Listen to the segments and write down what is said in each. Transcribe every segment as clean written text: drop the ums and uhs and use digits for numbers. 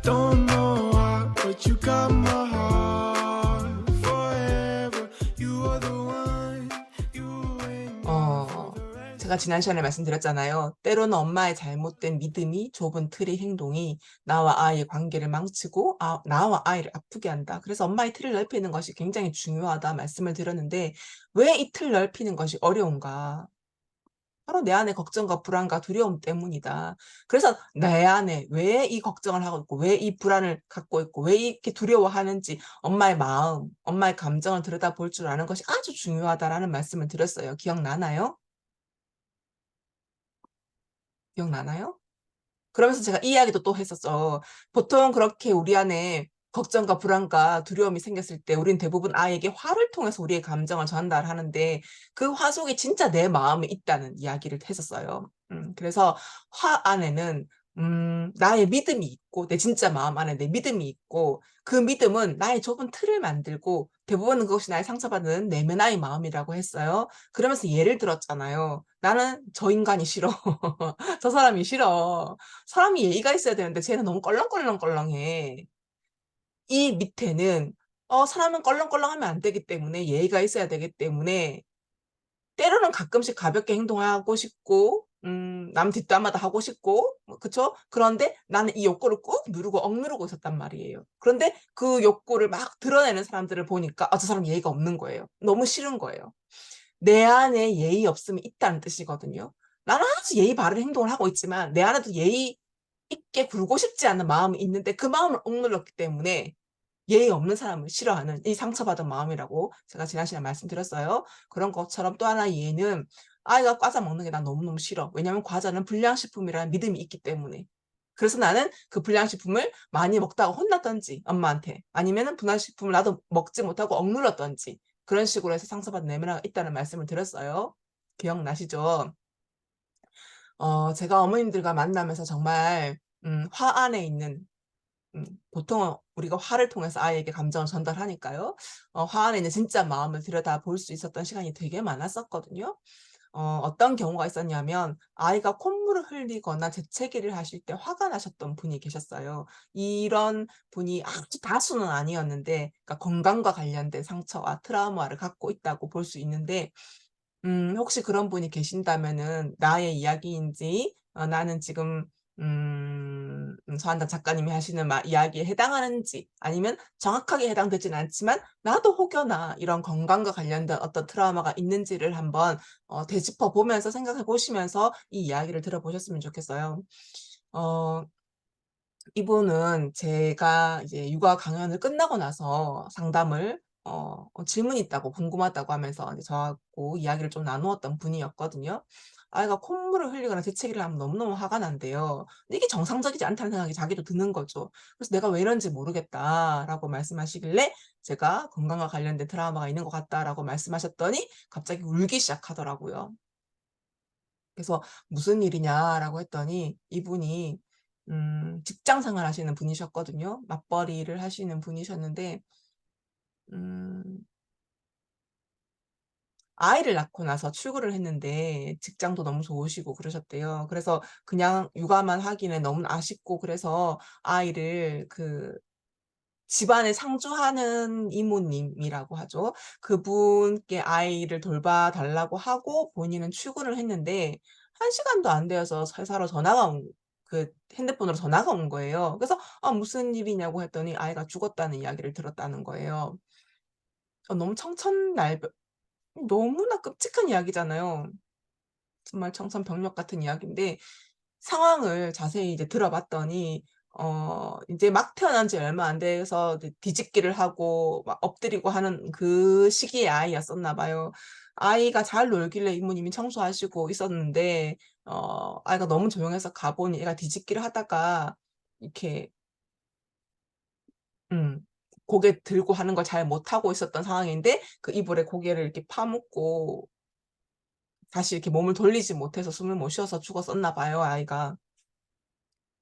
Don't know why, but you got my heart forever. You are the one. You ain't 제가 지난 시간에 말씀드렸잖아요. 때로는 엄마의 잘못된 믿음이, 좁은 틀의 행동이 나와 아이의 관계를 망치고 나와 아이를 아프게 한다. 그래서 엄마의 틀을 넓히는 것이 굉장히 중요하다 말씀을 드렸는데 왜 이 틀 넓히는 것이 어려운가? 바로 내 안의 걱정과 불안과 두려움 때문이다. 그래서 내 안에 왜 이 걱정을 하고 있고 왜 이 불안을 갖고 있고 왜 이렇게 두려워하는지 엄마의 마음, 엄마의 감정을 들여다볼 줄 아는 것이 아주 중요하다라는 말씀을 드렸어요. 기억나나요? 기억나나요? 그러면서 제가 이 이야기도 또 했었죠. 보통 그렇게 우리 안에 걱정과 불안과 두려움이 생겼을 때 우리는 대부분 아이에게 화를 통해서 우리의 감정을 전달하는데 그 화 속에 진짜 내 마음이 있다는 이야기를 했었어요. 그래서 화 안에는 나의 믿음이 있고 내 진짜 마음 안에 내 믿음이 있고 그 믿음은 나의 좁은 틀을 만들고 대부분 그것이 나의 상처받는 내면의 마음이라고 했어요. 그러면서 예를 들었잖아요. "나는 저 인간이 싫어. 저 사람이 싫어." 사람이 예의가 있어야 되는데 쟤는 너무 껄렁껄렁껄렁해. 이 밑에는 사람은 껄렁껄렁하면 안 되기 때문에 예의가 있어야 되기 때문에 때로는 가끔씩 가볍게 행동하고 싶고 남 뒷담화도 하고 싶고 그쵸? 그런데 나는 이 욕구를 꾹 누르고 억누르고 있었단 말이에요. 그런데 그 욕구를 막 드러내는 사람들을 보니까 저 사람 예의가 없는 거예요. 너무 싫은 거예요. 내 안에 예의 없음이 있다는 뜻이거든요. 나는 아주 예의 바른 행동을 하고 있지만 내 안에도 예의 있게 굴고 싶지 않은 마음이 있는데 그 마음을 억눌렀기 때문에 예의 없는 사람을 싫어하는 이 상처받은 마음이라고 제가 지난 시간에 말씀드렸어요. 그런 것처럼 또 하나의 예는 아이가 과자 먹는 게 난 너무너무 싫어. 왜냐하면 과자는 불량식품이라는 믿음이 있기 때문에. 그래서 나는 그 불량식품을 많이 먹다가 혼났든지 엄마한테 아니면은 불량식품을 나도 먹지 못하고 억눌렀든지 그런 식으로 해서 상처받은 내면화가 있다는 말씀을 드렸어요. 기억나시죠? 제가 어머님들과 만나면서 정말 화 안에 있는 보통은 우리가 화를 통해서 아이에게 감정을 전달하니까요. 화 안에 있는 진짜 마음을 들여다볼 수 있었던 시간이 되게 많았었거든요. 어떤 경우가 있었냐면 아이가 콧물을 흘리거나 재채기를 하실 때 화가 나셨던 분이 계셨어요. 이런 분이 아주 다수는 아니었는데 그러니까 건강과 관련된 상처와 트라우마를 갖고 있다고 볼 수 있는데 혹시 그런 분이 계신다면은 나의 이야기인지 나는 지금 서한당 작가님이 하시는 이야기에 해당하는지 아니면 정확하게 해당되진 않지만 나도 혹여나 이런 건강과 관련된 어떤 트라우마가 있는지를 한번 되짚어 보면서 생각해 보시면서 이 이야기를 들어보셨으면 좋겠어요. 어 이분은 제가 이제 육아 강연을 끝나고 나서 상담을 질문이 있다고 궁금하다고 하면서 이제 저하고 이야기를 좀 나누었던 분이었거든요. 아이가 콧물을 흘리거나 재채기를 하면 너무너무 화가 난대요. 근데 이게 정상적이지 않다는 생각이 자기도 드는 거죠. 그래서 "내가 왜 이런지 모르겠다."라고 말씀하시길래 제가 "건강과 관련된 트라우마가 있는 것 같다."라고 말씀하셨더니 갑자기 울기 시작하더라고요. 그래서 "무슨 일이냐?"라고 했더니 이분이 직장 생활하시는 분이셨거든요. 맞벌이를 하시는 분이셨는데 음 아이를 낳고 나서 출근을 했는데 직장도 너무 좋으시고 그러셨대요. 그래서 그냥 육아만 하기는 너무 아쉽고 그래서 아이를 집안에 상주하는 이모님이라고 하죠. 그분께 아이를 돌봐 달라고 하고 본인은 출근을 했는데 1시간도 안 되어서 회사로 전화가 핸드폰으로 전화가 온 거예요. 그래서 무슨 일이냐고 했더니 아이가 죽었다는 이야기를 들었다는 거예요. 너무 청천날벼 너무나 끔찍한 이야기잖아요. 정말 청천벽력 같은 이야기인데 상황을 자세히 이제 들어봤더니 인제 막 태어난 지 얼마 안 돼서 이제 뒤집기를 하고 막 엎드리고 하는 그 시기의 아이였었나 봐요. 아이가 잘 놀길래 이모님이 청소하시고 있었는데 아이가 너무 조용해서 가 보니 애가 뒤집기를 하다가 이렇게 음 고개 들고 하는 걸 잘 못하고 있었던 상황인데 그 이불에 고개를 이렇게 파묻고 다시 이렇게 몸을 돌리지 못해서 숨을 못 쉬어서 죽었었나 봐요, 아이가.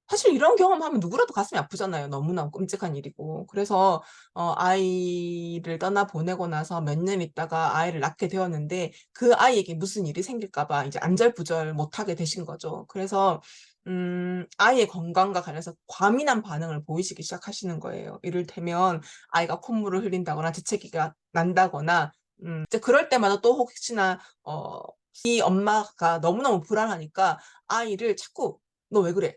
사실 이런 경험하면 누구라도 가슴이 아프잖아요. 너무나 끔찍한 일이고. 그래서 아이를 떠나 보내고 나서 몇 년 있다가 아이를 낳게 되었는데 그 아이에게 무슨 일이 생길까 봐 이제 안절부절 못하게 되신 거죠. 그래서 아이의 건강과 관련해서 과민한 반응을 보이시기 시작하시는 거예요. 이를테면 아이가 콧물을 흘린다거나 재채기가 난다거나 이제 그럴 때마다 또 혹시나 이 엄마가 너무너무 불안하니까 아이를 자꾸 "너 왜 그래?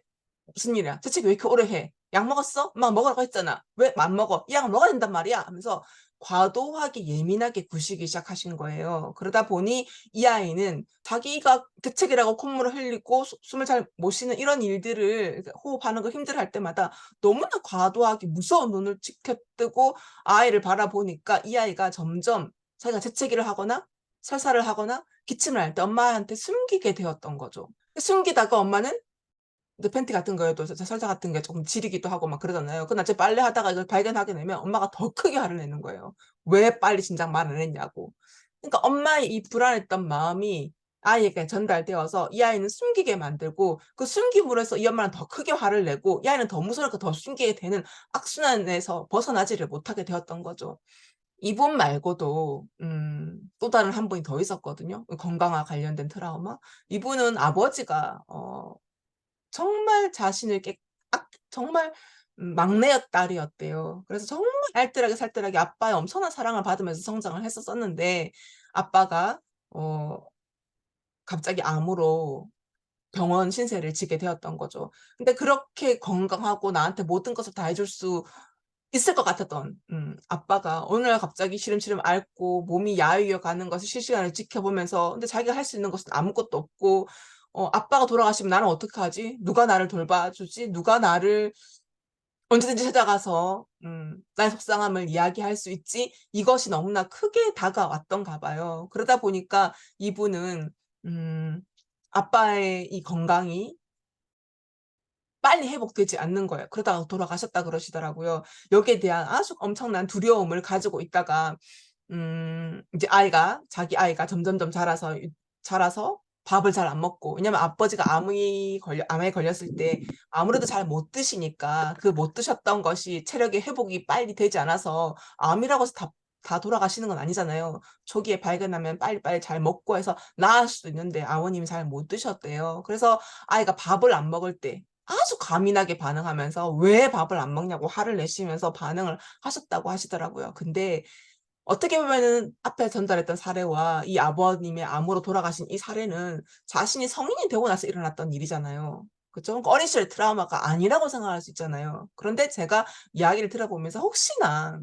무슨 일이야? 재채기 왜 이렇게 오래 해? 약 먹었어? 엄마가 먹으라고 했잖아. 왜 안 먹어? 이 약은 먹어야 된단 말이야." 하면서 과도하게 예민하게 구시기 시작하신 거예요. 그러다 보니 이 아이는 자기가 재채기라고 콧물을 흘리고 숨을 잘 못 쉬는 이런 일들을 이렇게 호흡하는 거 힘들어할 때마다 너무나 과도하게 무서운 눈을 치켜뜨고 아이를 바라보니까 이 아이가 점점 자기가 재채기를 하거나 설사를 하거나 기침을 할 때 엄마한테 숨기게 되었던 거죠. 숨기다가 엄마는 이제 팬티 같은 거에도 설사 같은 게 조금 지리기도 하고 막 그러잖아요. 그날 제 빨래하다가 이걸 발견하게 되면 엄마가 더 크게 화를 내는 거예요. 왜 빨리 진작 말 안 했냐고. 그러니까 엄마의 이 불안했던 마음이 아이에게 전달되어서 이 아이는 숨기게 만들고 그 숨김으로 해서 이 엄마는 더 크게 화를 내고 이 아이는 더 무서우니까 더 숨기게 되는 악순환에서 벗어나지를 못하게 되었던 거죠. 이분 말고도 또 다른 한 분이 더 있었거든요, 건강과 관련된 트라우마. 이분은 아버지가 정말 자신을 정말 막내 딸이었대요. 그래서 정말 알뜰하게 살뜰하게 아빠의 엄청난 사랑을 받으면서 성장을 했었었는데 아빠가 어 갑자기 암으로 병원 신세를 지게 되었던 거죠. 근데 그렇게 건강하고 나한테 모든 것을 다 해줄 수 있을 것 같았던 아빠가 어느 날 갑자기 시름시름 앓고 몸이 야위어 가는 것을 실시간으로 지켜보면서 근데 자기가 할 수 있는 것은 아무것도 없고 '아빠가 돌아가시면 나는 어떡하지? 누가 나를 돌봐주지? 누가 나를 언제든지 찾아가서 나의 속상함을 이야기할 수 있지?' 이것이 너무나 크게 다가왔던가 봐요. 그러다 보니까 이분은 음 아빠의 이 건강이 빨리 회복되지 않는 거예요. 그러다가 돌아가셨다 그러시더라고요. 여기에 대한 아주 엄청난 두려움을 가지고 있다가 이제 자기 아이가 점점점 자라서 밥을 잘 안 먹고 왜냐면 아버지가 암에 걸렸을 때 아무래도 잘 못 드시니까 그 못 드셨던 것이 체력의 회복이 빨리 되지 않아서 암이라고 해서 다 돌아가시는 건 아니잖아요. 초기에 발견하면 빨리빨리 잘 먹고 해서 나을 수도 있는데 아버님이 잘 못 드셨대요. 그래서 아이가 밥을 안 먹을 때 아주 과민하게 반응하면서 "왜 밥을 안 먹냐."고 화를 내시면서 반응을 하셨다고 하시더라고요. 근데 어떻게 보면은 앞에 전달했던 사례와 이 아버님의 암으로 돌아가신 이 사례는 자신이 성인이 되고 나서 일어났던 일이잖아요. 그죠? 그러니까 어린 시절 트라우마가 아니라고 생각할 수 있잖아요. 그런데 제가 이야기를 들어보면서 혹시나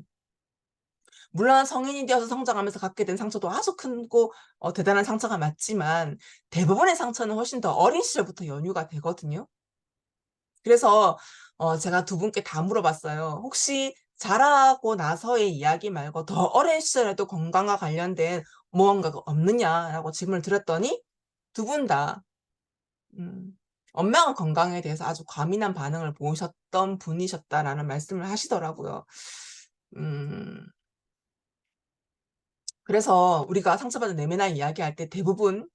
물론 성인이 되어서 성장하면서 갖게 된 상처도 아주 크고 대단한 상처가 맞지만 대부분의 상처는 훨씬 더 어린 시절부터 연유가 되거든요. 그래서 제가 두 분께 다 물어봤어요. "혹시 자라고 나서의 이야기 말고 더 어린 시절에도 건강과 관련된 무언가가 없느냐?"라고 질문을 드렸더니 두 분 다 음 "엄마가 건강에 대해서 아주 과민한 반응을 보이셨던 분이셨다."라는 말씀을 하시더라고요. 음 그래서 우리가 상처받은 내면의 이야기할 때 대부분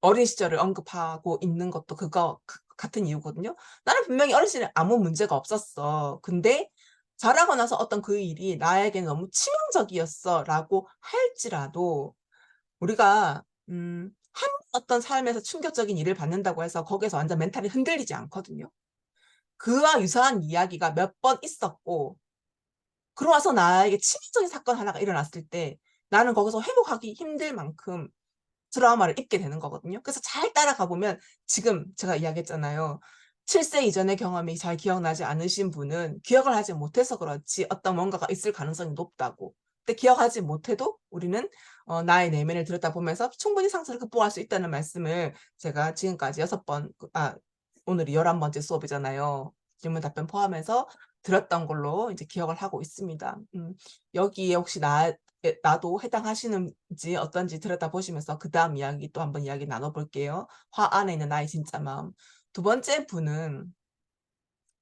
어린 시절을 언급하고 있는 것도 그거 같은 이유거든요. 나는 분명히 어린 시절에 아무 문제가 없었어. 근데 자라고 나서 어떤 그 일이 나에게는 너무 치명적이었어라고 할지라도 우리가 한 어떤 삶에서 충격적인 일을 받는다고 해서 거기에서 완전 멘탈이 흔들리지 않거든요. 그와 유사한 이야기가 몇 번 있었고 그러고 나서 나에게 치명적인 사건 하나가 일어났을 때 나는 거기서 회복하기 힘들 만큼 트라우마를 입게 되는 거거든요. 그래서 잘 따라가 보면 지금 제가 이야기했잖아요. 7세 이전의 경험이 잘 기억나지 않으신 분은 기억을 하지 못해서 그렇지 어떤 뭔가가 있을 가능성이 높다고. 근데 기억하지 못해도 우리는 나의 내면을 들여다보면서 충분히 상처를 극복할 수 있다는 말씀을 제가 지금까지 6번 오늘이 11 번째 수업이잖아요. 질문 답변 포함해서 들었던 걸로 이제 기억을 하고 있습니다. 여기에 혹시 나도 해당하시는지 어떤지 들여다보시면서 그다음 이야기 또 한번 이야기 나눠 볼게요. 화 안에 있는 나의 진짜 마음. 두 번째 분은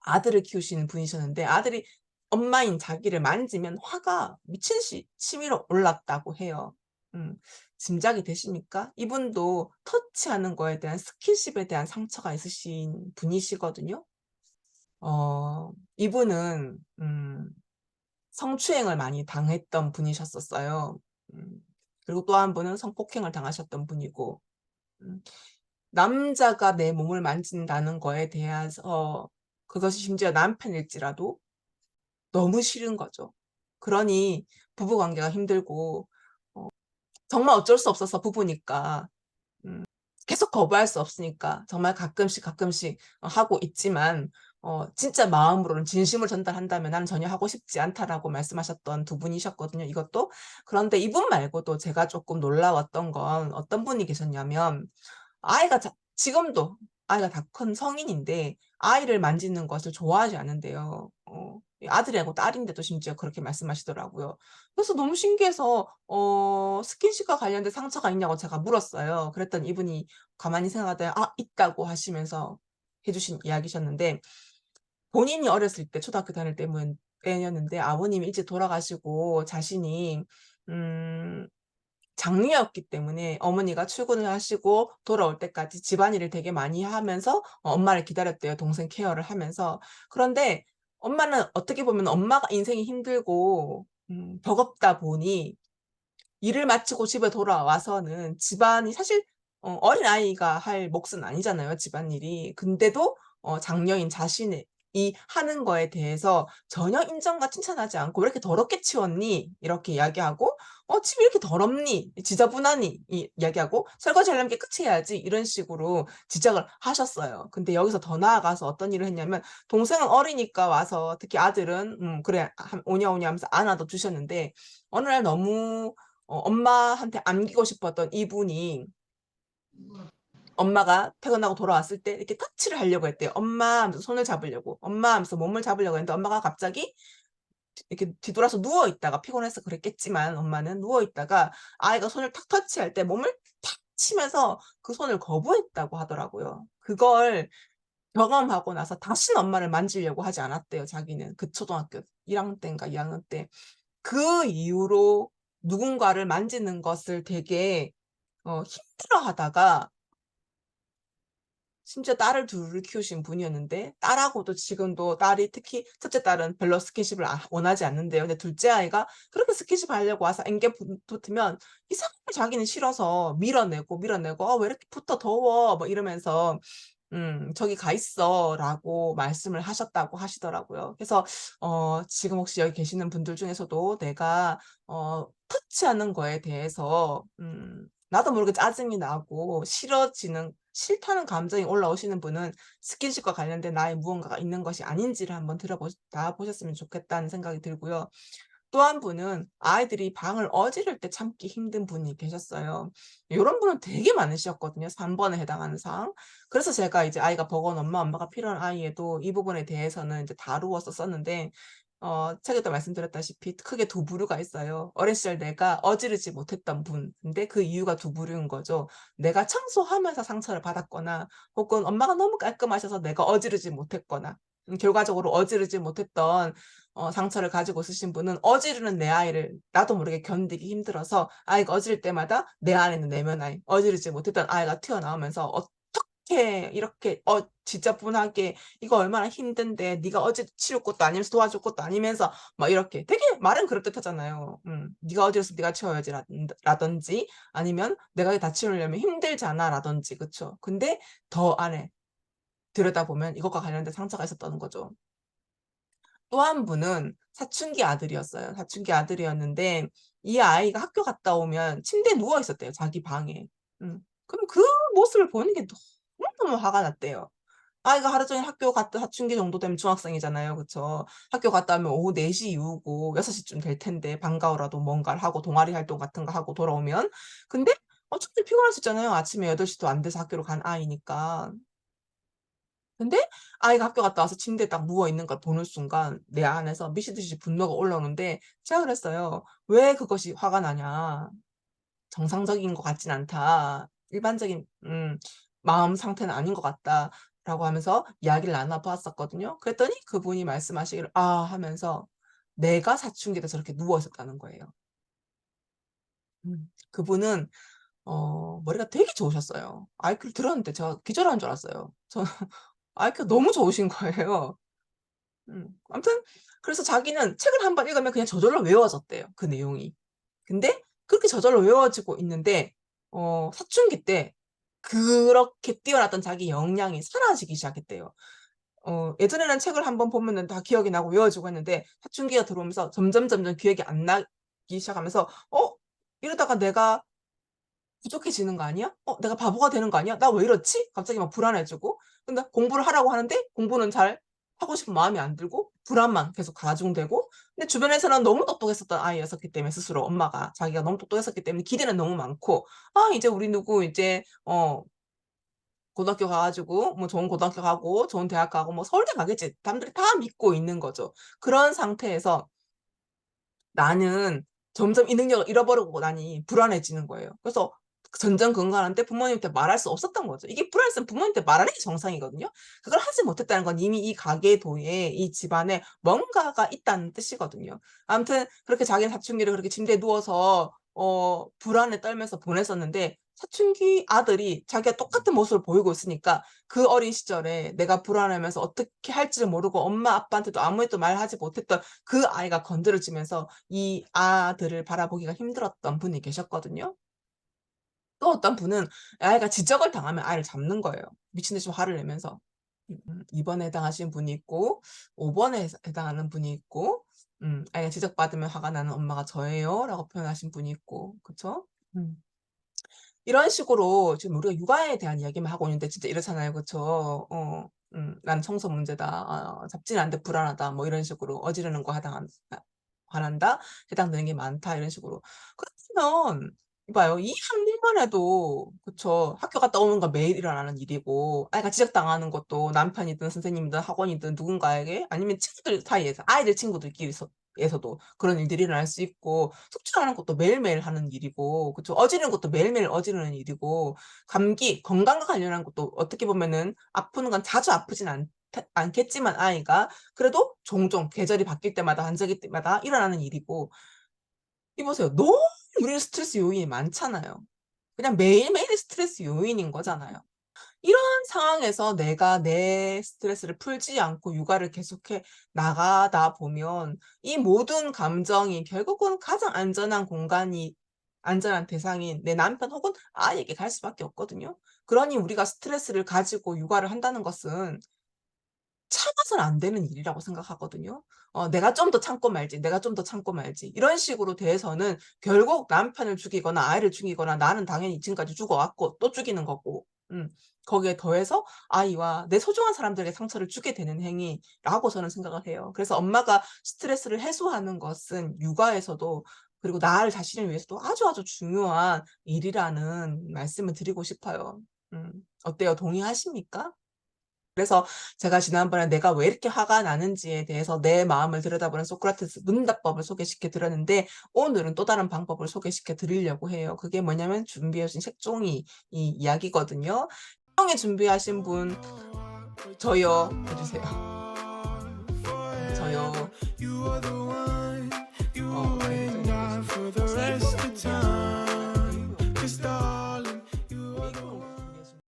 아들을 키우시는 분이셨는데 아들이 엄마인 자기를 만지면 화가 미친 치밀어 올랐다고 해요. 음 짐작이 되십니까? 이분도 터치하는 거에 대한 스킨십에 대한 상처가 있으신 분이시거든요. 이분은 성추행을 많이 당했던 분이셨었어요. 음 그리고 또 한 분은 성폭행을 당하셨던 분이고 음 남자가 내 몸을 만진다는 거에 대해서 그것이 심지어 남편일지라도 너무 싫은 거죠. 그러니 부부 관계가 힘들고 정말 어쩔 수 없어서 부부니까 계속 거부할 수 없으니까 정말 가끔씩 하고 있지만 진짜 마음으로는 진심을 전달한다면 나는 전혀 하고 싶지 않다라고 말씀하셨던 두 분이셨거든요, 이것도. 그런데 이분 말고도 제가 조금 놀라웠던 건 어떤 분이 계셨냐면 지금도 아이가 다 큰 성인인데 아이를 만지는 것을 좋아하지 않는데요. 아들이고 딸인데도 심지어 그렇게 말씀하시더라고요. 그래서 너무 신기해서 스킨십과 관련된 상처가 있냐고 제가 물었어요. 그랬더니 이분이 가만히 생각하다가 있다고 하시면서 해주신 이야기셨는데, 본인이 어렸을 때 초등학교 다닐 때였는데 아버님이 일찍 돌아가시고 자신이 음 장녀였기 때문에 어머니가 출근을 하시고 돌아올 때까지 집안일을 되게 많이 하면서 엄마를 기다렸대요, 동생 케어를 하면서. 그런데 엄마는 어떻게 보면 엄마가 인생이 힘들고 버겁다 보니 일을 마치고 집에 돌아와서는 집안이 사실 어린아이가 할 몫은 아니잖아요, 집안일이. 근데도 장녀인 자신이 하는 거에 대해서 전혀 인정과 칭찬하지 않고 "왜 이렇게 더럽게 치웠니?" 이렇게 이야기하고 "집이 이렇게 더럽니? 지저분하니?" 이야기하고 "설거지하려면 깨끗이 해야지." 이런 식으로 지적을 하셨어요. 근데 여기서 더 나아가서 어떤 일을 했냐면, 동생은 어리니까 와서, 특히 아들은 "그래. 오냐오냐." 하면서 안아도 주셨는데, 어느 날 너무 엄마한테 안기고 싶었던 이분이 엄마가 퇴근하고 돌아왔을 때 이렇게 터치를 하려고 했대요. "엄마." 하면서 손을 잡으려고. "엄마." 하면서 몸을 잡으려고 했는데 엄마가 갑자기 이렇게 뒤돌아서 누워 있다가, 피곤해서 그랬겠지만 엄마는 누워 있다가 아이가 손을 탁 터치할 때 몸을 탁 치면서 그 손을 거부했다고 하더라고요. 그걸 경험하고 나서 다시는 엄마를 만지려고 하지 않았대요, 자기는. 그 초등학교 1 학년 때인가 2 학년 때. 그 이후로 누군가를 만지는 것을 되게 힘들어하다가, 심지어 딸을 둘을 키우신 분이었는데 딸하고도 지금도, 딸이 특히 첫째 딸은 별로 스킨십을 원하지 않는데요. 근데 둘째 아이가 그렇게 스킨십 하려고 와서 앵겨 붙으면 이상하게 자기는 싫어서 밀어내고 "왜 이렇게 붙어 더워." 뭐 이러면서 "저기 가 있어."라고 말씀을 하셨다고 하시더라고요. 그래서 지금 혹시 여기 계시는 분들 중에서도 내가 터치하는 거에 대해서 나도 모르게 짜증이 나고 싫다는 감정이 올라오시는 분은 스킨십과 관련된 나의 무언가가 있는 것이 아닌지를 한번 보셨으면 좋겠다는 생각이 들고요. 또 한 분은 아이들이 방을 어지를 때 참기 힘든 분이 계셨어요. 요런 분은 되게 많으셨거든요, 3 번에 해당하는 사항. 그래서 제가 이제 아이가 버거운 엄마가 필요한 아이에도 이 부분에 대해서는 이제 다루었었었는데, 책에도 말씀드렸다시피 크게 두 부류가 있어요. 어린 시절 내가 어지르지 못했던 분. 근데 그 이유가 두 부류인 거죠. 내가 청소하면서 상처를 받았거나, 혹은 엄마가 너무 깔끔하셔서 내가 어지르지 못했거나, 결과적으로 어지르지 못했던 상처를 가지고 있으신 분은 어지르는 내 아이를 나도 모르게 견디기 힘들어서 아이가 어지를 때마다 내 안에 있는 내면 아이, 어지르지 못했던 아이가 튀어나오면서 "어떻게 이렇게 지저분하게, 이거 얼마나 힘든데 네가 치울 것도 아니면서 도와줄 것도 아니면서." 막 이렇게 되게 말은 그럴듯하잖아요. "네가 어지러서 네가 치워야지." 라든지, 아니면 "내가 다 치우려면 힘들잖아." 라든지, 그쵸. 근데 더 안에 들여다보면 이것과 관련된 상처가 있었다는 거죠. 또 한 분은 사춘기 아들이었어요. 사춘기 아들이었는데 이 아이가 학교 갔다 오면 침대에 누워 있었대요, 자기 방에. 그럼 그 모습을 보는 게 너무너무 화가 났대요. 아이가 하루 종일 학교 갔다, 사춘기 정도 되면 중학생이잖아요. 그쵸? 학교 갔다 오면 오후 4시 이후고 6 시쯤 될 텐데 방과 후라도 뭔가를 하고 동아리 활동 같은 거 하고 돌아오면. 근데 충분히 피곤할 수 있잖아요, 아침에 8 시도 안 돼서 학교를 간 아이니까. 근데 아이가 학교 갔다 와서 침대에 딱 누워 있는 걸 보는 순간 내 안에서 미시듯이 분노가 올라오는데, 제가 그랬어요. "왜 그것이 화가 나냐. 정상적인 것 같진 않다. 일반적인 마음 상태는 아닌 것 같다."라고 하면서 이야기를 나눠 보았었거든요. 그랬더니 그분이 말씀하시기를 하면서 내가 사춘기 때 저렇게 누워 있었다는 거예요. 그분은 머리가 되게 좋으셨어요. IQ를 들었는데 제가 기절하는 줄 알았어요. 저는 IQ가 너무 좋으신 거예요. 아무튼 그래서 자기는 책을 한번 읽으면 그냥 저절로 외워졌대요, 그 내용이. 근데 그렇게 저절로 외워지고 있는데 사춘기 때 그렇게 뛰어났던 자기 역량이 사라지기 시작했대요. 예전에는 책을 한번 보면은 다 기억이 나고 외워지고 했는데 사춘기가 들어오면서 점점 기억이 안 나기 시작하면서 이러다가 내가 부족해지는 거 아니야? 내가 바보가 되는 거 아니야? 나 왜 이렇지? 갑자기 막 불안해지고. 근데 공부를 하라고 하는데 공부는 잘 하고 싶은 마음이 안 들고 불안만 계속 가중되고. 근데 주변에서는 너무 똑똑했었던 아이였었기 때문에 스스로 엄마가 자기가 너무 똑똑했었기 때문에 기대는 너무 많고 이제 우리 누구 이제 고등학교 가 가지고 뭐 좋은 고등학교 가고 좋은 대학 가고 뭐 서울대 가겠지. 남들이 다 믿고 있는 거죠. 그런 상태에서 나는 점점 이 능력을 잃어버리고 나니 불안해지는 거예요. 그래서 전전긍긍하는데 부모님한테 말할 수 없었던 거죠. 이게 불안했으면 부모님한테 말하는 게 정상이거든요. 그걸 하지 못했다는 건 이미 이 가계도에 이 집안에 뭔가가 있다는 뜻이거든요. 아무튼 그렇게 자기는 사춘기를 그렇게 침대에 누워서 불안에 떨면서 보냈었는데 사춘기 아들이 자기가 똑같은 모습을 보이고 있으니까 그 어린 시절에 내가 불안하면서 어떻게 할지를 모르고 엄마 아빠한테도 아무것도 말하지 못했던 그 아이가 건드려지면서 이 아들을 바라보기가 힘들었던 분이 계셨거든요. 또 어떤 분은 아이가 지적을 당하면 아이를 잡는 거예요. 미친 듯이 화를 내면서. 2 번에 해당하시는 분이 있고 5 번에 해당하는 분이 있고 아이가 지적받으면 화가 나는 엄마가 저예요라고 표현하신 분이 있고 그쵸? 음. 이런 식으로 지금 우리가 육아에 대한 이야기만 하고 있는데 진짜 이렇잖아요. 그쵸? "나는 청소 문제다. 잡지는 않는데 불안하다." 뭐 이런 식으로 "어지르는 거 화난다. 해당되는 게 많다." 이런 식으로. 그렇다면 이봐요. 이 한 일만 해도 그쵸. 학교 갔다 오는 건 매일 일어나는 일이고 아이가 지적당하는 것도 남편이든 선생님이든 학원이든 누군가에게 아니면 친구들 사이에서 아이들 친구들끼리서 에서도 그런 일들이 일어날 수 있고 숙취하는 것도 매일매일 하는 일이고 그쵸. 어지르는 것도 매일매일 어지르는 일이고 감기, 건강과 관련한 것도 어떻게 보면은 아프는 건 자주 아프진 않겠지만 아이가 그래도 종종 계절이 바뀔 때마다 한절기 때마다 일어나는 일이고 이 보세요. 너무 우리는 스트레스 요인이 많잖아요. 그냥 매일매일이 스트레스 요인인 거잖아요. 이런 상황에서 내가 내 스트레스를 풀지 않고 육아를 계속해 나가다 보면 이 모든 감정이 결국은 가장 안전한 대상인 내 남편 혹은 아이에게 갈 수밖에 없거든요. 그러니 우리가 스트레스를 가지고 육아를 한다는 것은 참아서는 안 되는 일이라고 생각하거든요. '내가 좀 더 참고 말지. 내가 좀 더 참고 말지.' 이런 식으로 돼서는 결국 남편을 죽이거나 아이를 죽이거나 나는 당연히 지금까지 죽어 왔고 또 죽이는 거고 거기에 더해서 아이와 내 소중한 사람들에게 상처를 주게 되는 행위라고 저는 생각을 해요. 그래서 엄마가 스트레스를 해소하는 것은 육아에서도 그리고 나 자신을 위해서도 아주 중요한 일이라는 말씀을 드리고 싶어요. 어때요? 동의하십니까? 그래서 제가 지난번에 내가 왜 이렇게 화가 나는지에 대해서 내 마음을 들여다보는 소크라테스 문답법을 소개시켜 드렸는데 오늘은 또 다른 방법을 소개시켜 드리려고 해요. 그게 뭐냐면 준비해 주신 색종이 이 이야기거든요. 색종이 준비하신 분 저요 해 주세요. 저요. You are the one.